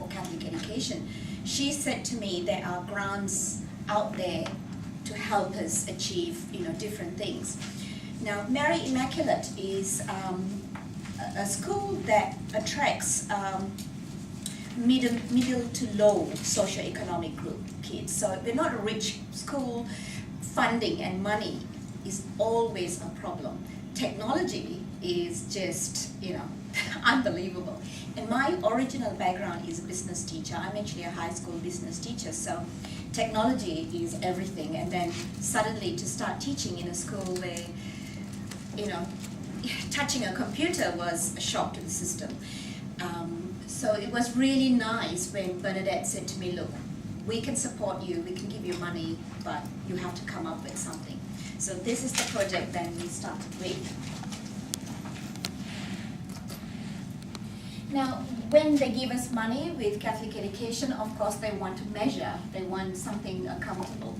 Catholic education. She said to me there are grants out there to help us achieve, different things. Now, Mary Immaculate is a school that attracts middle to low socioeconomic group kids. So we're not a rich school. Funding and money is always a problem. Technology is just, unbelievable. And my original background is a business teacher. I'm actually a high school business teacher, so technology is everything. And then suddenly to start teaching in a school where, touching a computer was a shock to the system. So it was really nice when Bernadette said to me, look, we can support you, we can give you money, but you have to come up with something. So this is the project that we started with. Now, when they give us money with Catholic education, of course they want to measure, they want something accountable.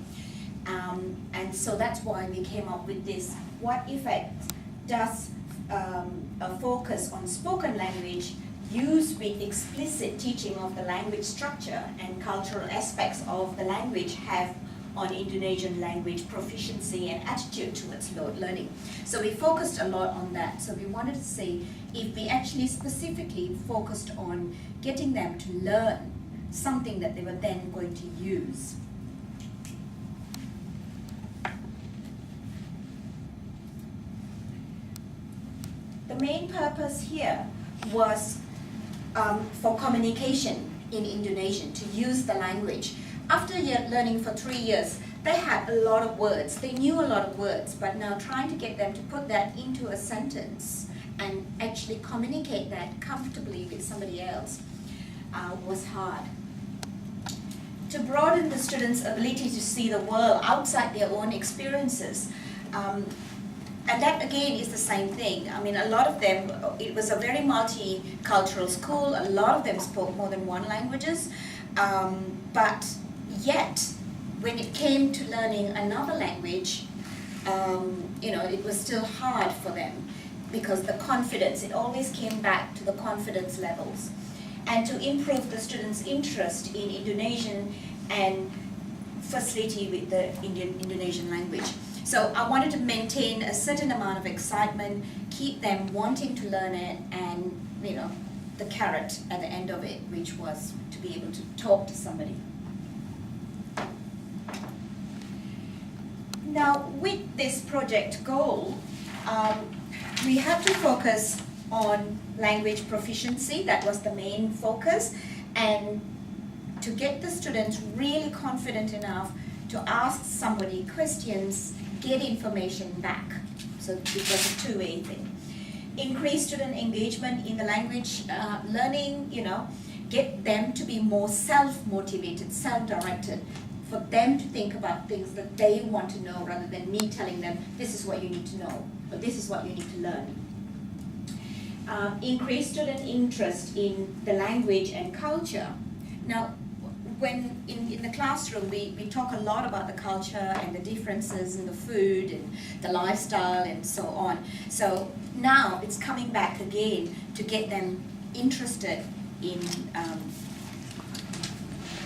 And so that's why we came up with this. What effect does a focus on spoken language used with explicit teaching of the language structure and cultural aspects of the language have on Indonesian language proficiency and attitude towards learning? So we focused a lot on that. So we wanted to see if we actually specifically focused on getting them to learn something that they were then going to use. The main purpose here was for communication in Indonesian, to use the language. After learning for 3 years, they had a lot of words. They knew a lot of words, but now trying to get them to put that into a sentence and actually communicate that comfortably with somebody else was hard. To broaden the students' ability to see the world outside their own experiences, and that again is the same thing. I mean, a lot of them, it was a very multicultural school. A lot of them spoke more than one languages, but yet, when it came to learning another language, it was still hard for them because the confidence, it always came back to the confidence levels. And to improve the students' interest in Indonesian and facility with the Indonesian language. So I wanted to maintain a certain amount of excitement, keep them wanting to learn it, and the carrot at the end of it, which was to be able to talk to somebody. Now, with this project goal, we had to focus on language proficiency. That was the main focus, and to get the students really confident enough to ask somebody questions, get information back. So it was a two-way thing. Increase student engagement in the language learning, get them to be more self-motivated, self-directed, for them to think about things that they want to know rather than me telling them, this is what you need to know, or this is what you need to learn. Increase student interest in the language and culture. Now, when in the classroom, we talk a lot about the culture and the differences in the food and the lifestyle and so on. So now it's coming back again to get them interested in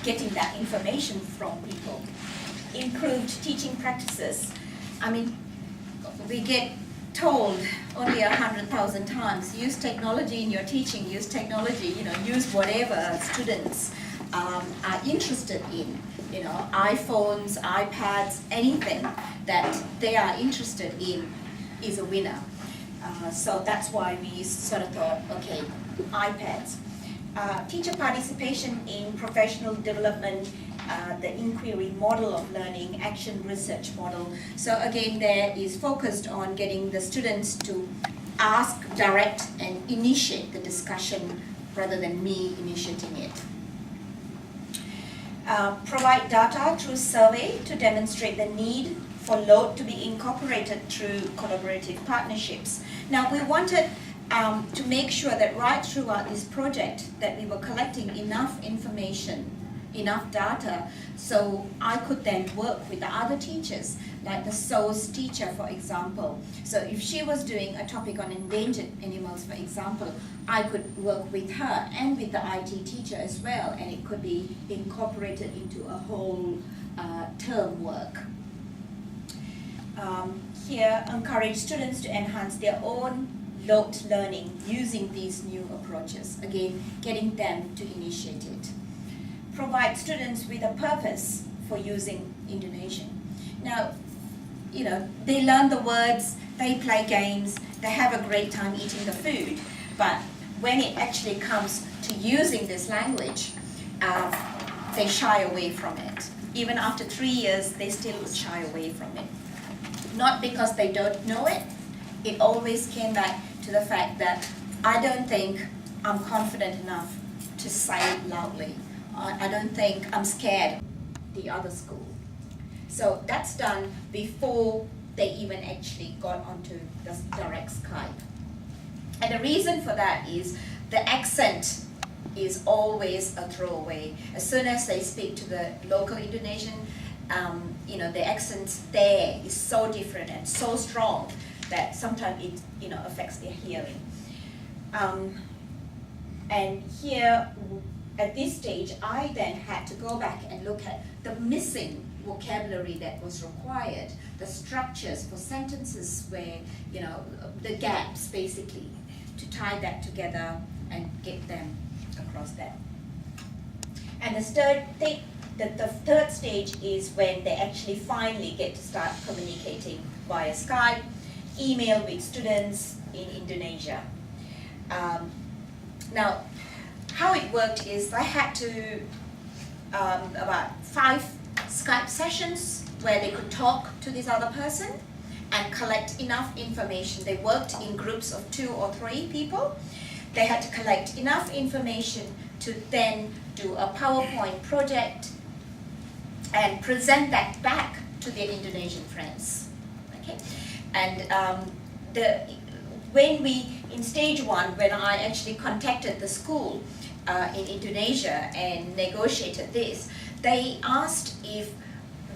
getting that information from people. Improved teaching practices. I mean, we get told only 100,000 times, use technology in your teaching, use technology, use whatever students are interested in, iPhones, iPads, anything that they are interested in is a winner. So that's why we sort of thought, okay, iPads. Teacher participation in professional development, the inquiry model of learning, action research model. So again, there is focused on getting the students to ask, direct, and initiate the discussion rather than me initiating it. Provide data through survey to demonstrate the need for LOTE to be incorporated through collaborative partnerships. Now, we wanted to make sure that right throughout this project that we were collecting enough information enough data, so I could then work with the other teachers, like the SOS teacher, for example. So if she was doing a topic on endangered animals, for example, I could work with her and with the IT teacher as well, and it could be incorporated into a whole term work. Here, encourage students to enhance their own LOTE learning using these new approaches. Again, getting them to initiate it. Provide students with a purpose for using Indonesian. Now, they learn the words, they play games, they have a great time eating the food, but when it actually comes to using this language, they shy away from it. Even after 3 years, they still shy away from it. Not because they don't know it, it always came back to the fact that I don't think I'm confident enough to say it loudly. I don't think I'm scared of the other school. So that's done before they even actually got onto the direct Skype. And the reason for that is the accent is always a throwaway. As soon as they speak to the local Indonesian, the accent there is so different and so strong that sometimes it affects their hearing. And here, at this stage, I then had to go back and look at the missing vocabulary that was required, the structures for sentences where, the gaps basically, to tie that together and get them across that. And the third stage is when they actually finally get to start communicating via Skype, email with students in Indonesia. Now, how it worked is I had to, about 5 Skype sessions where they could talk to this other person and collect enough information. They worked in groups of 2 or 3 people. They had to collect enough information to then do a PowerPoint project and present that back to their Indonesian friends. Okay? And in stage 1, when I actually contacted the school in Indonesia and negotiated this, they asked if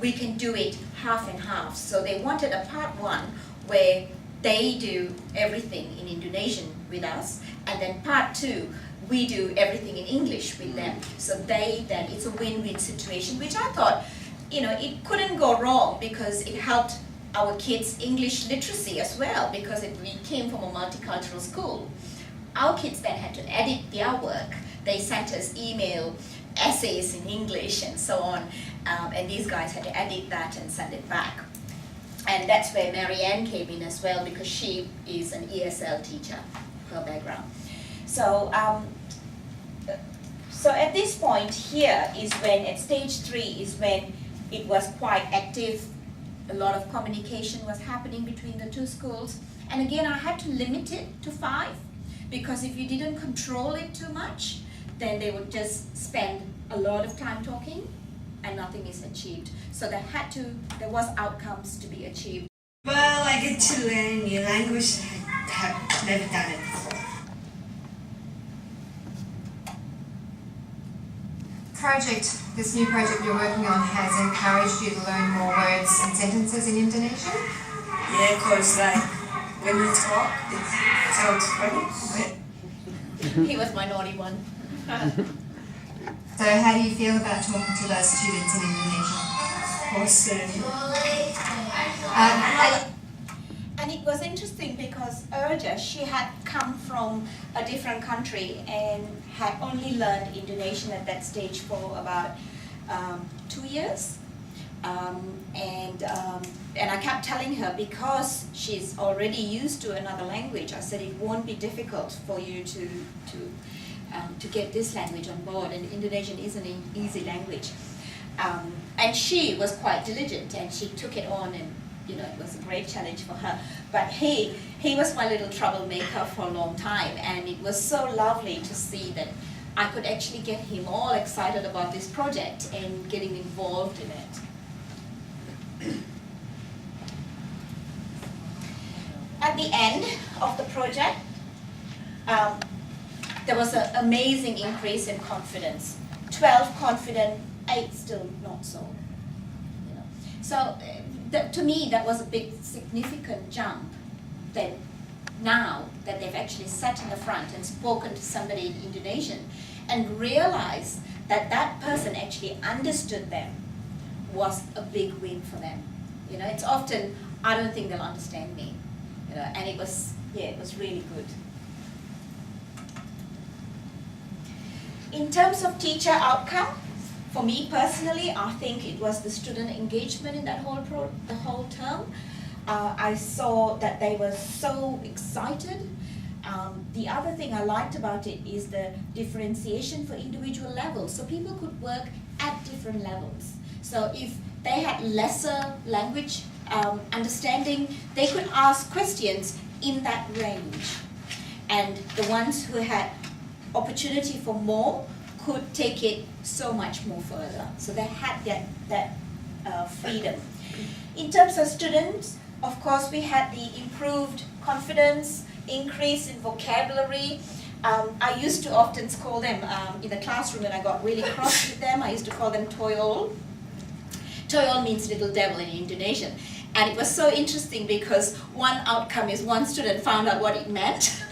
we can do it half and half. So they wanted a part 1 where they do everything in Indonesian with us, and then part 2, we do everything in English with them. So it's a win-win situation, which I thought, it couldn't go wrong because it helped our kids' English literacy as well, because we came from a multicultural school. Our kids then had to edit their work. They sent us email essays in English and so on, and these guys had to edit that and send it back. And that's where Marianne came in as well, because she is an ESL teacher, her background. So at this point here is when, at stage 3, is when it was quite active. A lot of communication was happening between the 2 schools. And again, I had to limit it to 5, because if you didn't control it too much, then they would just spend a lot of time talking and nothing is achieved. So there was outcomes to be achieved. Well, I get to learn new language. I have never done it before. This new project you're working on has encouraged you to learn more words and sentences in Indonesian? Yeah, because when you talk, it sounds funny. He was my naughty one. So how do you feel about talking to those students in Indonesia? Awesome. And it was interesting because Urja, she had come from a different country and had only learned Indonesian at that stage for about 2 years. And I kept telling her, because she's already used to another language, I said it won't be difficult for you to get this language on board, and Indonesian is an easy language. And she was quite diligent, and she took it on, and it was a great challenge for her. But he was my little troublemaker for a long time, and it was so lovely to see that I could actually get him all excited about this project and getting involved in it. At the end of the project, there was an amazing increase in confidence. 12 confident 8 still not so. You know. So to me that was a big significant jump, that now that they've actually sat in the front and spoken to somebody in Indonesian and realized that that person actually understood them was a big win for them. You know, it's often, I don't think they'll understand me. You know, and it was really good. In terms of teacher outcome, for me personally, I think it was the student engagement in that the whole term. I saw that they were so excited. The other thing I liked about it is the differentiation for individual levels. So people could work at different levels. So if they had lesser language understanding, they could ask questions in that range. And the ones who had opportunity for more could take it so much more further. So they had that freedom. In terms of students, of course, we had the improved confidence, increase in vocabulary. I used to often call them, in the classroom when I got really cross with them, I used to call them toyol. Toyol means little devil in Indonesian. And it was so interesting because one outcome is one student found out what it meant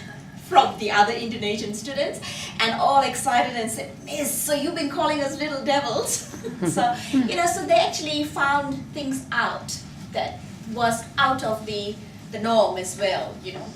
from the other Indonesian students, and all excited and said, "Miss, so you've been calling us little devils?" So, you know, so they actually found things out that was out of the norm as well, you know.